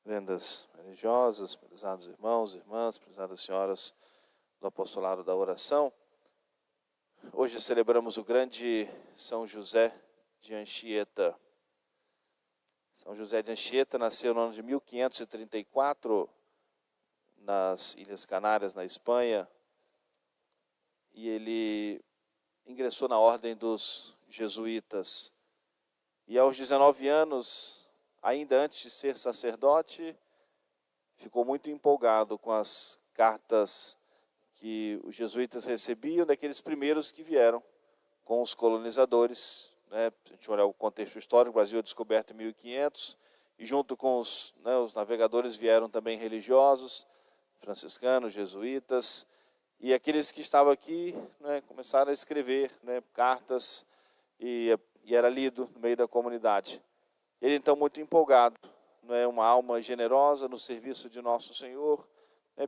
Prendas religiosas, prezados irmãos, irmãs, prezadas senhoras do apostolado da oração. Hoje celebramos o grande São José de Anchieta. São José de Anchieta nasceu no ano de 1534 nas Ilhas Canárias, na Espanha, e ele ingressou na ordem dos jesuítas. E aos 19 anos, ainda antes de ser sacerdote, ficou muito empolgado com as cartas que os jesuítas recebiam daqueles primeiros que vieram com os colonizadores. Se a gente olhar o contexto histórico, o Brasil é descoberto em 1500, e junto com os navegadores vieram também religiosos, franciscanos, jesuítas, e aqueles que estavam aqui começaram a escrever cartas, e era lido no meio da comunidade. Ele, então, muito empolgado, uma alma generosa no serviço de Nosso Senhor,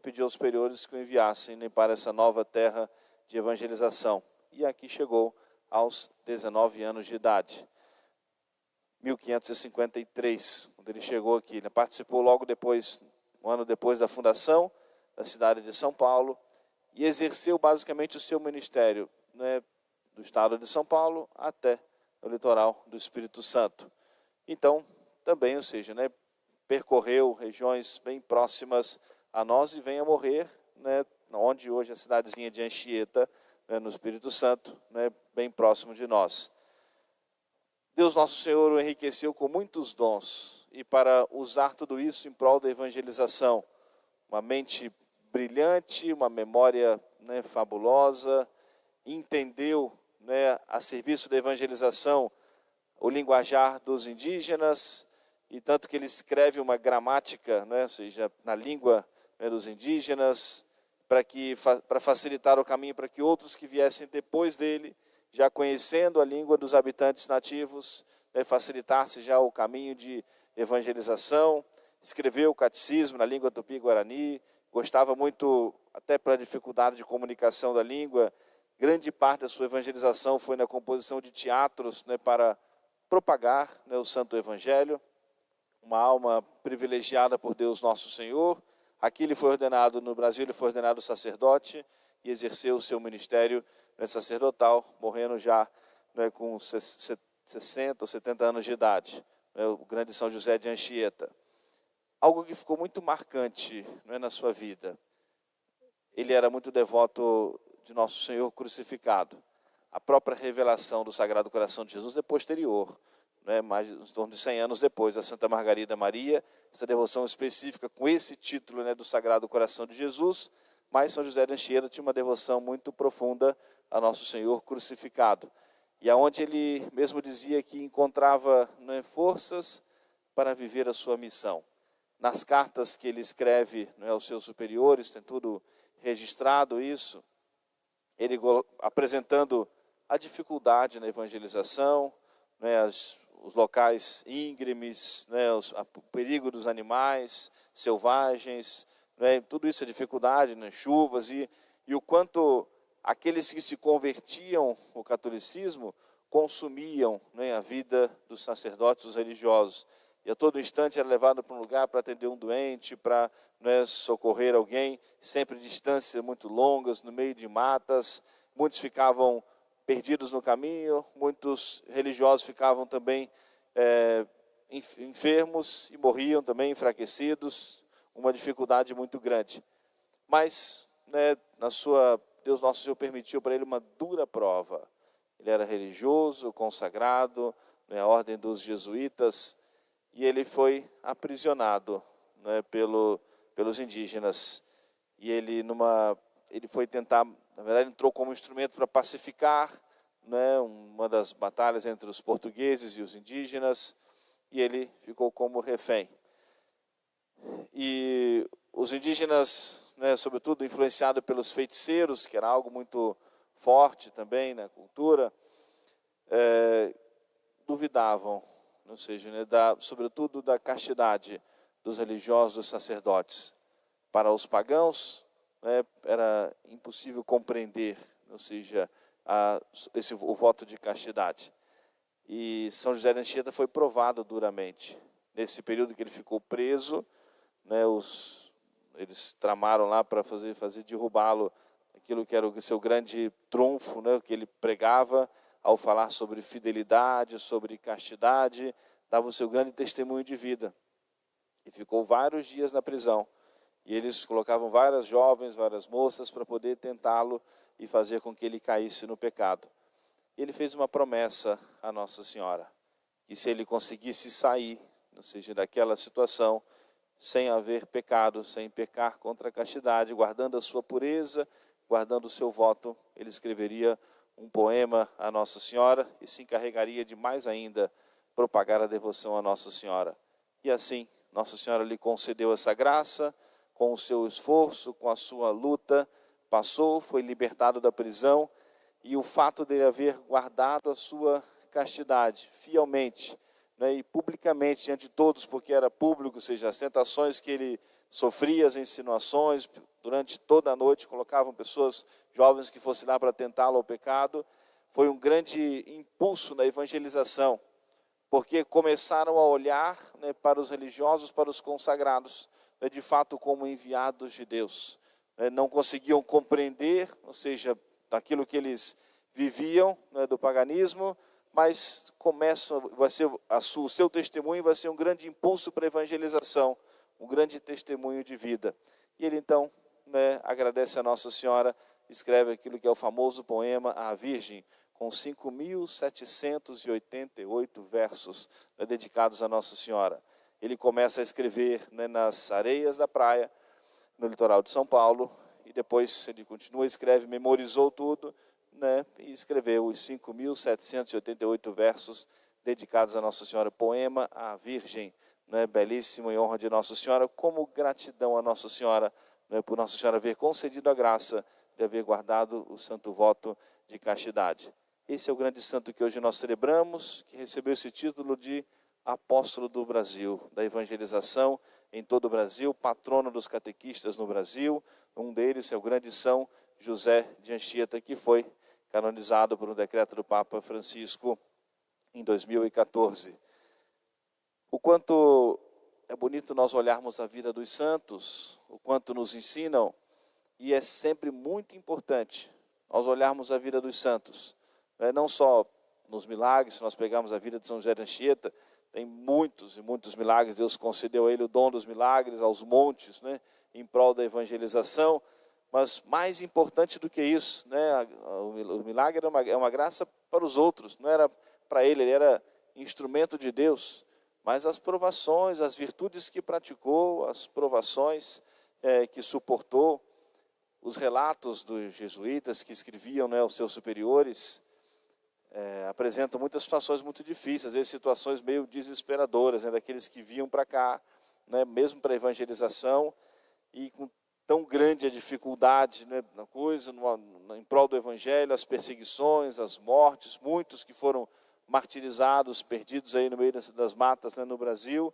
pediu aos superiores que o enviassem para essa nova terra de evangelização. E aqui chegou aos 19 anos de idade, 1553, quando ele chegou aqui. Ele participou logo depois, um ano depois da fundação da cidade de São Paulo, e exerceu basicamente o seu ministério do estado de São Paulo até o litoral do Espírito Santo. Então, também, ou seja, percorreu regiões bem próximas a nós e vem a morrer, onde hoje é a cidadezinha de Anchieta, no Espírito Santo, bem próximo de nós. Deus Nosso Senhor o enriqueceu com muitos dons, e para usar tudo isso em prol da evangelização, uma mente brilhante, uma memória fabulosa, entendeu a serviço da evangelização o linguajar dos indígenas, e tanto que ele escreve uma gramática, ou seja, na língua dos indígenas, para facilitar o caminho para que outros que viessem depois dele, já conhecendo a língua dos habitantes nativos, facilitasse já o caminho de evangelização. Escreveu o catecismo na língua tupi-guarani, gostava muito, até pela dificuldade de comunicação da língua. Grande parte da sua evangelização foi na composição de teatros para propagar o Santo Evangelho. Uma alma privilegiada por Deus Nosso Senhor. Aqui ele foi ordenado, no Brasil ele foi ordenado sacerdote e exerceu o seu ministério sacerdotal, morrendo já com 60 ou 70 anos de idade, o grande São José de Anchieta. Algo que ficou muito marcante na sua vida. Ele era muito devoto de Nosso Senhor crucificado. A própria revelação do Sagrado Coração de Jesus é posterior, mais em torno de 100 anos depois da Santa Margarida Maria, essa devoção específica com esse título do Sagrado Coração de Jesus, mas São José de Anchieta tinha uma devoção muito profunda a Nosso Senhor crucificado, e aonde ele mesmo dizia que encontrava forças para viver a sua missão. Nas cartas que ele escreve aos seus superiores, tem tudo registrado isso, ele apresentando a dificuldade na evangelização, os locais íngremes, o perigo dos animais selvagens, tudo isso é dificuldade, chuvas, e o quanto aqueles que se convertiam ao catolicismo consumiam a vida dos sacerdotes, dos religiosos. E a todo instante era levado para um lugar para atender um doente, para socorrer alguém, sempre distâncias muito longas, no meio de matas. Muitos ficavam perdidos no caminho, muitos religiosos ficavam também enfermos e morriam também enfraquecidos, uma dificuldade muito grande. Mas Deus Nosso Senhor permitiu para ele uma dura prova. Ele era religioso, consagrado, à ordem dos jesuítas, e ele foi aprisionado pelos indígenas. E ele foi tentar, na verdade, entrou como instrumento para pacificar uma das batalhas entre os portugueses e os indígenas, e ele ficou como refém. E os indígenas, sobretudo influenciados pelos feiticeiros, que era algo muito forte também na cultura, duvidavam, ou seja, sobretudo da castidade dos religiosos, dos sacerdotes. Para os pagãos, era impossível compreender, ou seja, o voto de castidade. E São José de Anchieta foi provado duramente. Nesse período que ele ficou preso, né, eles tramaram lá para fazer derrubá-lo, aquilo que era o seu grande trunfo, né, que ele pregava ao falar sobre fidelidade, sobre castidade, dava o seu grande testemunho de vida. E ficou vários dias na prisão. E eles colocavam várias jovens, várias moças para poder tentá-lo e fazer com que ele caísse no pecado. E ele fez uma promessa à Nossa Senhora, que se ele conseguisse sair, ou seja, daquela situação, sem haver pecado, sem pecar contra a castidade, guardando a sua pureza, guardando o seu voto, ele escreveria um poema à Nossa Senhora e se encarregaria de mais ainda propagar a devoção à Nossa Senhora. E assim, Nossa Senhora lhe concedeu essa graça, com o seu esforço, com a sua luta, passou, foi libertado da prisão, e o fato de ele haver guardado a sua castidade fielmente, né, e publicamente diante de todos, porque era público, ou seja, as tentações que ele sofria, as insinuações, durante toda a noite colocavam pessoas jovens que fossem lá para tentá-lo ao pecado, foi um grande impulso na evangelização, porque começaram a olhar, né, para os religiosos, para os consagrados, né, de fato como enviados de Deus. Não conseguiam compreender, ou seja, daquilo que eles viviam, né, do paganismo, mas o seu testemunho vai ser um grande impulso para a evangelização, um grande testemunho de vida. E ele então, né, agradece a Nossa Senhora, escreve aquilo que é o famoso poema à Virgem, com 5.788 versos, né, dedicados a Nossa Senhora. Ele começa a escrever, né, nas areias da praia, no litoral de São Paulo, e depois ele continua, escreve, memorizou tudo, né, e escreveu os 5.788 versos dedicados a Nossa Senhora, poema à Virgem, né, belíssimo, em honra de Nossa Senhora, como gratidão a Nossa Senhora, né, por Nossa Senhora haver concedido a graça de haver guardado o santo voto de castidade. Esse é o grande santo que hoje nós celebramos, que recebeu esse título de apóstolo do Brasil, da evangelização em todo o Brasil, patrono dos catequistas no Brasil. Um deles é o grande São José de Anchieta, que foi canonizado por um decreto do Papa Francisco em 2014. O quanto é bonito nós olharmos a vida dos santos, o quanto nos ensinam, e é sempre muito importante nós olharmos a vida dos santos, não só nos milagres. Se nós pegarmos a vida de São José de Anchieta, tem muitos e muitos milagres, Deus concedeu a ele o dom dos milagres, aos montes, né, em prol da evangelização, mas mais importante do que isso, né, o milagre é uma graça para os outros, não era para ele, ele era instrumento de Deus, mas as provações, as virtudes que praticou, as provações que suportou, os relatos dos jesuítas que escreviam, né, aos seus superiores, apresentam muitas situações muito difíceis, às vezes situações meio desesperadoras, né, daqueles que vinham para cá, né, mesmo para a evangelização, e com tão grande a dificuldade, né, na coisa, em prol do evangelho, as perseguições, as mortes, muitos que foram martirizados, perdidos aí no meio das matas, né, no Brasil,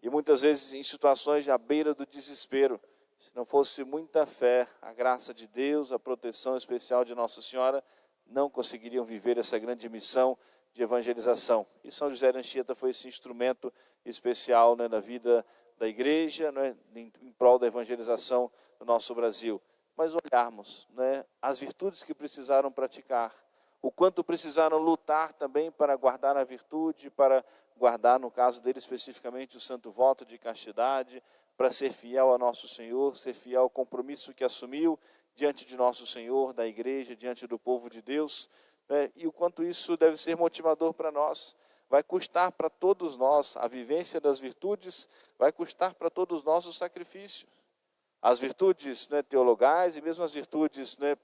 e muitas vezes em situações à beira do desespero. Se não fosse muita fé, a graça de Deus, a proteção especial de Nossa Senhora, não conseguiriam viver essa grande missão de evangelização. E São José de Anchieta foi esse instrumento especial, né, na vida da igreja, né, em prol da evangelização no nosso Brasil. Mas olharmos, né, as virtudes que precisaram praticar, o quanto precisaram lutar também para guardar a virtude, para guardar, no caso dele especificamente, o santo voto de castidade, para ser fiel a nosso Senhor, ser fiel ao compromisso que assumiu diante de nosso Senhor, da igreja, diante do povo de Deus, né? E o quanto isso deve ser motivador para nós. Vai custar para todos nós a vivência das virtudes, vai custar para todos nós o sacrifício. As virtudes, né, teologais e mesmo as virtudes, né,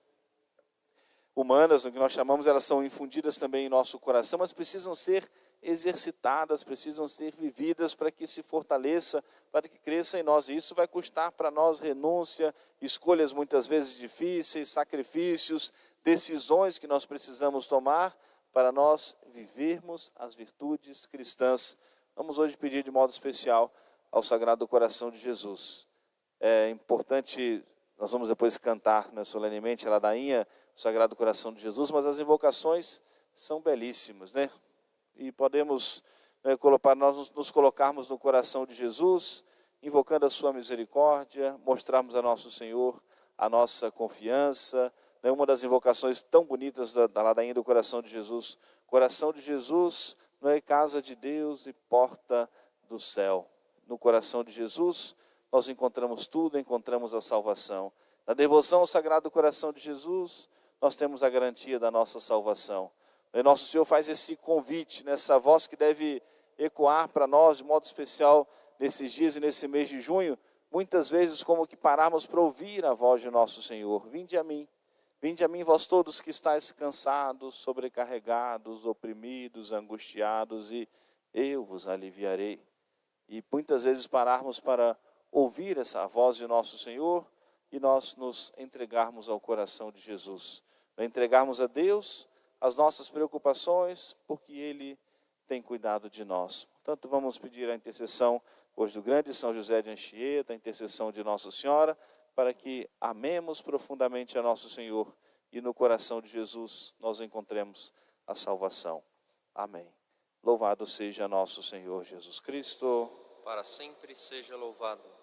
humanas, o que nós chamamos, elas são infundidas também em nosso coração, mas precisam ser exercitadas, precisam ser vividas para que se fortaleça, para que cresça em nós. E isso vai custar para nós renúncia, escolhas muitas vezes difíceis, sacrifícios, decisões que nós precisamos tomar para nós vivermos as virtudes cristãs. Vamos hoje pedir de modo especial ao Sagrado Coração de Jesus. É importante, nós vamos depois cantar, né, solenemente a ladainha, o Sagrado Coração de Jesus, mas as invocações são belíssimas, né? E podemos, né, nós nos colocarmos no coração de Jesus, invocando a sua misericórdia, mostrarmos a nosso Senhor a nossa confiança. Uma das invocações tão bonitas da ladainha do coração de Jesus. Coração de Jesus, não é casa de Deus e porta do céu. No coração de Jesus, nós encontramos tudo, encontramos a salvação. Na devoção ao Sagrado Coração de Jesus, nós temos a garantia da nossa salvação. E nosso Senhor faz esse convite, nessa voz que deve ecoar para nós, de modo especial, nesses dias e nesse mês de junho, muitas vezes como que pararmos para ouvir a voz de nosso Senhor. Vinde a mim, vós todos que estáis cansados, sobrecarregados, oprimidos, angustiados, e eu vos aliviarei. E muitas vezes pararmos para ouvir essa voz de nosso Senhor e nós nos entregarmos ao coração de Jesus. Entregarmos a Deus as nossas preocupações, porque Ele tem cuidado de nós. Portanto, vamos pedir a intercessão hoje do grande São José de Anchieta, a intercessão de Nossa Senhora, para que amemos profundamente a nosso Senhor e no coração de Jesus nós encontremos a salvação. Amém. Louvado seja nosso Senhor Jesus Cristo. Para sempre seja louvado.